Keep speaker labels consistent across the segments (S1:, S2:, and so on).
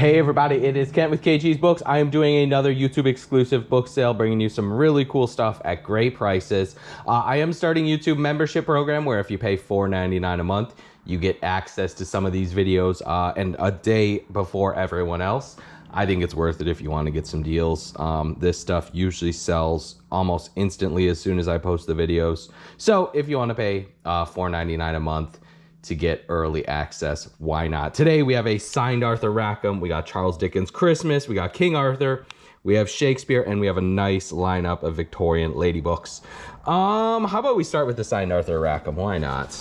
S1: Hey everybody, it is Kent with KG's Books. I am doing another YouTube exclusive book sale, bringing you some really cool stuff at great prices. I am starting YouTube membership program where if you pay $4.99 a month, you get access to some of these videos and a day before everyone else. I think it's worth it if you want to get some deals. This stuff usually sells almost instantly as soon as I post the videos. So if you want to pay $4.99 a month to get early access, why not? Today we have a signed Arthur Rackham, we got Charles Dickens Christmas, we got King Arthur, we have Shakespeare, and we have a nice lineup of Victorian lady books. How about we start with the signed Arthur Rackham? Why not?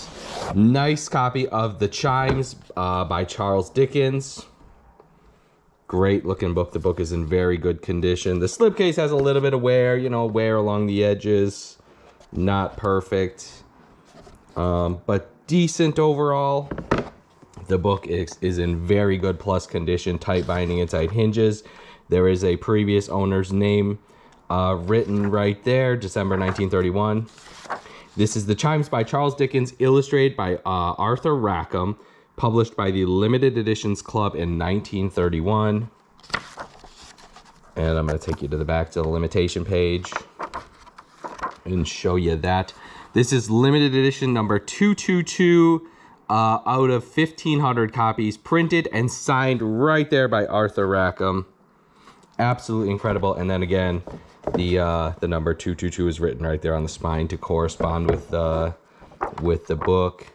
S1: Nice copy of The Chimes by Charles Dickens. Great looking book. The book is in very good condition. The slipcase has a little bit of wear, wear along the edges. Not perfect, but decent overall. The book is in very good plus condition, tight binding and tight hinges. There is a previous owner's name written right there, December 1931. This is The Chimes by Charles Dickens, illustrated by Arthur Rackham, published by the Limited Editions Club in 1931. And I'm going to take you to the back to the limitation page and show you that. This is limited edition number 222 out of 1,500 copies, printed and signed right there by Arthur Rackham. Absolutely incredible. And then again, the number 222 is written right there on the spine to correspond with the book.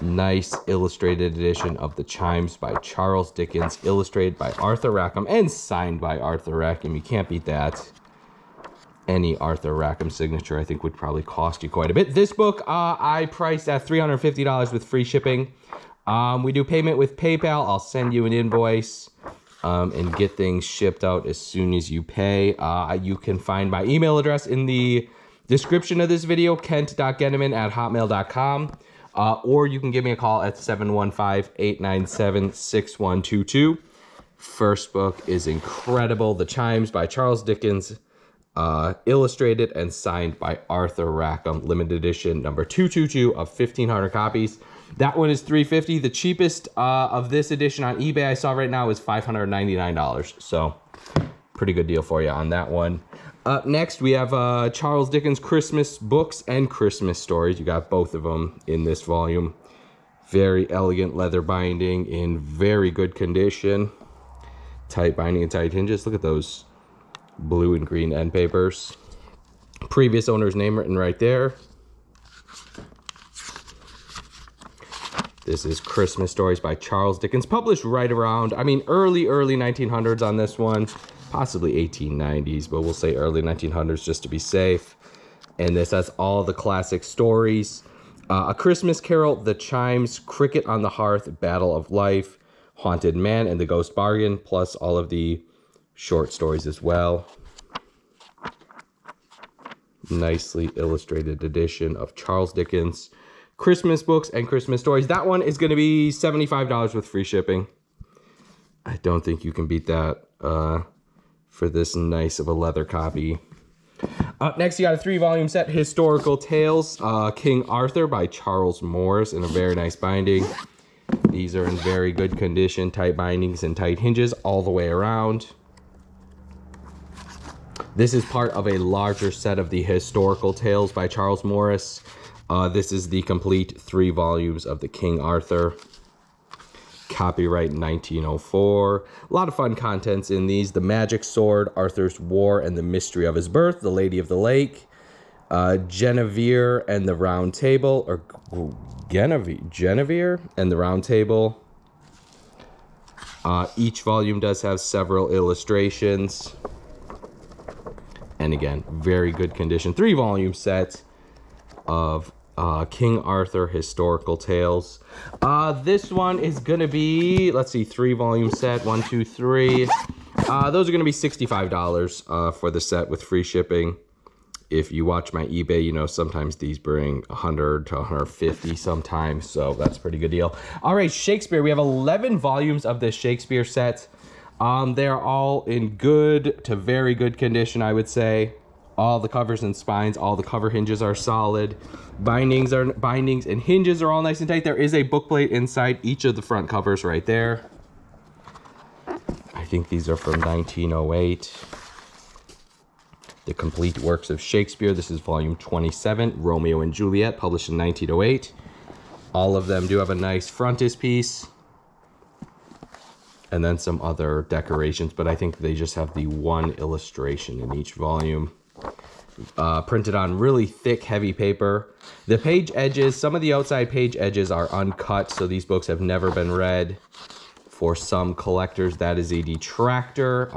S1: Nice illustrated edition of The Chimes by Charles Dickens, illustrated by Arthur Rackham and signed by Arthur Rackham. You can't beat that. Any Arthur Rackham signature, I think, would probably cost you quite a bit. This book, I priced at $350 with free shipping. We do payment with PayPal. I'll send you an invoice and get things shipped out as soon as you pay. You can find my email address in the description of this video, kent.genteman@hotmail.com. Or you can give me a call at 715-897-6122. First book is incredible. The Chimes by Charles Dickens, illustrated and signed by Arthur Rackham, limited edition number 222 of 1,500 copies. That one is $350. The cheapest of this edition on eBay I saw right now is $599. So pretty good deal for you on that one. Up next, we have Charles Dickens Christmas books and Christmas stories. You got both of them in this volume. Very elegant leather binding in very good condition. Tight binding and tight hinges. Look at those blue and green end papers. Previous owner's name written right there. This is Christmas Stories by Charles Dickens, published right around, early 1900s on this one. Possibly 1890s, but we'll say early 1900s just to be safe. And this has all the classic stories. A Christmas Carol, The Chimes, Cricket on the Hearth, Battle of Life, Haunted Man, and The Ghost Bargain, plus all of the short stories as well. Nicely illustrated edition of Charles Dickens Christmas books and Christmas stories. That one is going to be $75 with free shipping. I don't think you can beat that for this nice of a leather copy. Up next, you got a 3-volume set, Historical Tales, King Arthur by Charles Morris, in a very nice binding. These are in very good condition, tight bindings and tight hinges all the way around. This is part of a larger set of the Historical Tales by Charles Morris. This is the complete 3 volumes of the King Arthur. Copyright 1904. A lot of fun contents in these. The Magic Sword, Arthur's War and the Mystery of His Birth, The Lady of the Lake, Guinevere and the Round Table, or Guinevere and the Round Table. Each volume does have several illustrations. And again, very good condition. 3-volume set of King Arthur Historical Tales. This one is going to be, let's see, 3-volume set, 1, 2, 3. Those are going to be $65 for the set with free shipping. If you watch my eBay, sometimes these bring 100 to 150 sometimes, so that's a pretty good deal. All right, Shakespeare. We have 11 volumes of this Shakespeare set. They're all in good to very good condition, I would say. All the covers and spines, all the cover hinges are solid. Bindings and hinges are all nice and tight. There is a book plate inside each of the front covers right there. think these are from 1908. The Complete Works of Shakespeare. This is volume 27, Romeo and Juliet, published in 1908. All of them do have a nice frontispiece. And then some other decorations, but I think they just have the one illustration in each volume. Printed on really thick, heavy paper. The page edges, some of the outside page edges are uncut, so these books have never been read. For some collectors, that is a detractor,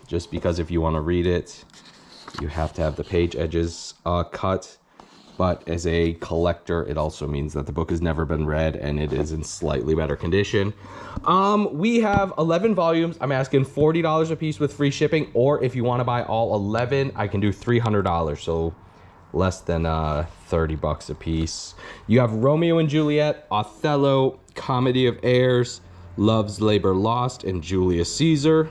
S1: just because if you want to read it, you have to have the page edges cut. But as a collector, it also means that the book has never been read and it is in slightly better condition. We have 11 volumes. I'm asking $40 a piece with free shipping, or if you want to buy all 11, I can do $300, so less than 30 bucks a piece. You have Romeo and Juliet, Othello, Comedy of Errors, Love's Labor Lost, and Julius Caesar.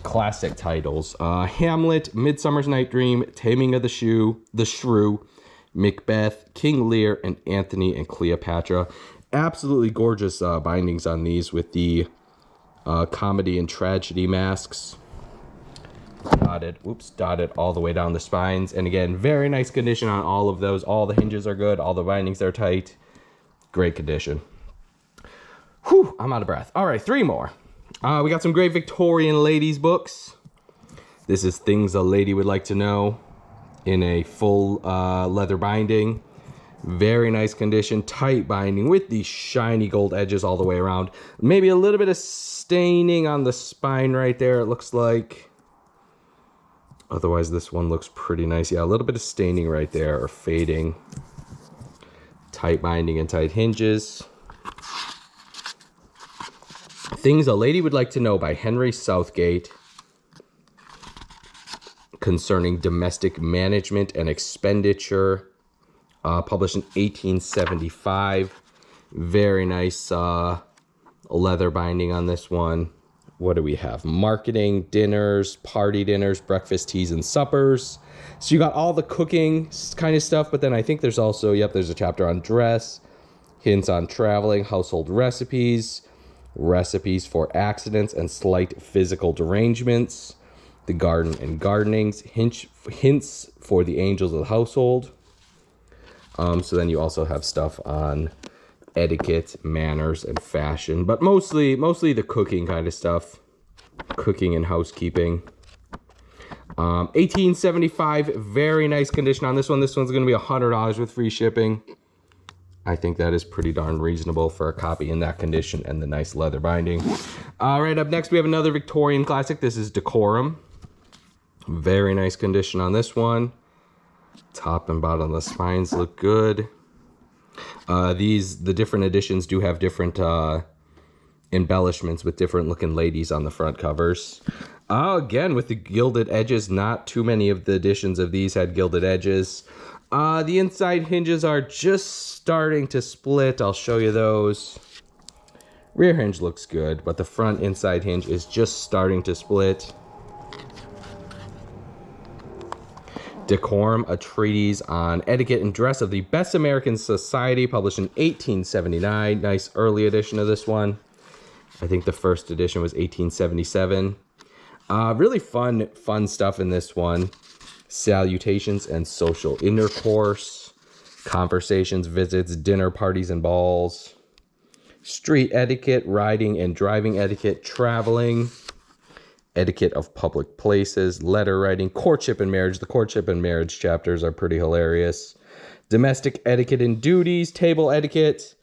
S1: Classic titles: Hamlet, Midsummer's Night Dream, Taming of the Shrew, Macbeth, King Lear, and Antony and Cleopatra. Absolutely gorgeous bindings on these with the comedy and tragedy masks. Dotted all the way down the spines. And again, very nice condition on all of those. All the hinges are good. All the bindings are tight. Great condition. Whew, I'm out of breath. All right, 3 more. We got some great Victorian ladies books. This is Things a Lady Would Like to Know in a full leather binding. Very nice condition, tight binding with these shiny gold edges all the way around. Maybe a little bit of staining on the spine right there, it looks like. Otherwise, this one looks pretty nice. Yeah, a little bit of staining right there, or fading. Tight binding and tight hinges. Things a Lady Would Like to Know by Henry Southgate, concerning domestic management and expenditure, published in 1875. Very nice leather binding on this one. What do we have? Marketing, dinners, party dinners, breakfast, teas, and suppers. So you got all the cooking kind of stuff, but then I think there's also, there's a chapter on dress, hints on traveling, household recipes, recipes for accidents and slight physical derangements, the garden and gardenings, hints for the angels of the household. So then you also have stuff on etiquette, manners, and fashion, but mostly the cooking kind of stuff, cooking and housekeeping. 1875, very nice condition on this one. This one's going to be $100 with free shipping. I think that is pretty darn reasonable for a copy in that condition and the nice leather binding. All right, up next we have another Victorian classic. This is Decorum. Very nice condition on this one. Top and bottom of the spines look good. The different editions do have different embellishments with different looking ladies on the front covers. Again, with the gilded edges, not too many of the editions of these had gilded edges. The inside hinges are just starting to split. I'll show you those. Rear hinge looks good, but the front inside hinge is just starting to split. Decorum, a treatise on etiquette and dress of the Best American Society, published in 1879. Nice early edition of this one. I think the first edition was 1877. Really fun stuff in this one. Salutations and social intercourse, conversations, visits, dinner parties and balls, street etiquette, riding and driving etiquette, traveling, etiquette of public places, letter writing, courtship and marriage. The courtship and marriage chapters are pretty hilarious. Domestic etiquette and duties, table etiquette,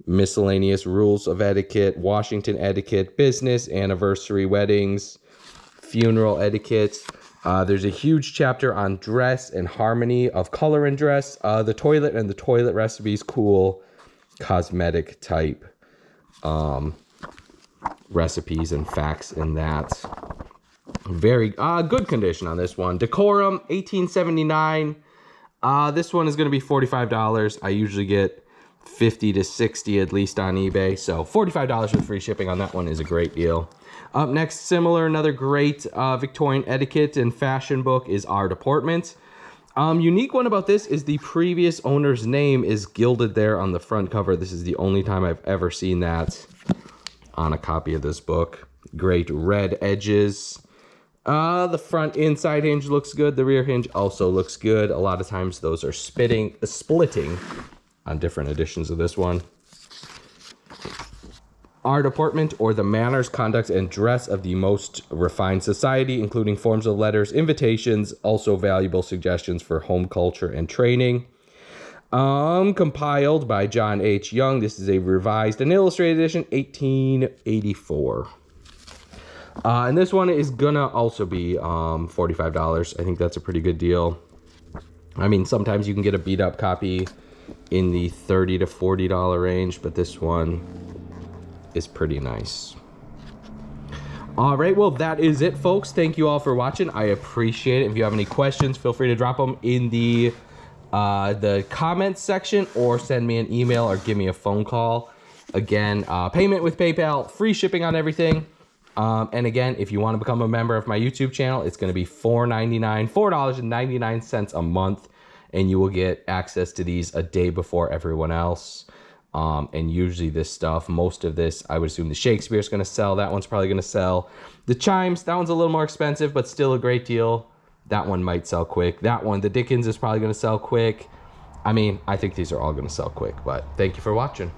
S1: miscellaneous rules of etiquette, Washington etiquette, business, anniversary, weddings, funeral etiquette. There's a huge chapter on dress and harmony of color and dress. The toilet and the toilet recipes, cool cosmetic type recipes and facts in that. Very good condition on this one. Decorum, 1879. This one is going to be $45. I usually get $50 to $60 at least on eBay. So $45 with free shipping on that one is a great deal. Up next, another great Victorian etiquette and fashion book is Our Deportment. Unique one about this is the previous owner's name is gilded there on the front cover. This is the only time I've ever seen that. on a copy of this book. Great red edges. The front inside hinge looks good. The rear hinge also looks good. A lot of times those are splitting on different editions of this one. Our deportment, or the manners, conduct, and dress of the most refined society, including forms of letters, invitations, also valuable suggestions for home culture and training. Compiled by John H. Young. This is a revised and illustrated edition, 1884. And this one is gonna also be $45. I think that's a pretty good deal. I mean, sometimes you can get a beat up copy in the $30 to $40 range, but this one is pretty nice. All right, well, that is it, folks. Thank you all for watching. I appreciate it. If you have any questions, feel free to drop them in the comments section, or send me an email or give me a phone call. Again, payment with PayPal, free shipping on everything. And again, if you want to become a member of my YouTube channel, it's going to be $4.99 a month, and you will get access to these a day before everyone else. And usually this stuff, most of this, I would assume the Shakespeare is going to sell. That one's probably going to sell. The Chimes, that one's a little more expensive, but still a great deal. That one might sell quick. That one, the Dickens, is probably going to sell quick. I mean, I think these are all going to sell quick, but thank you for watching.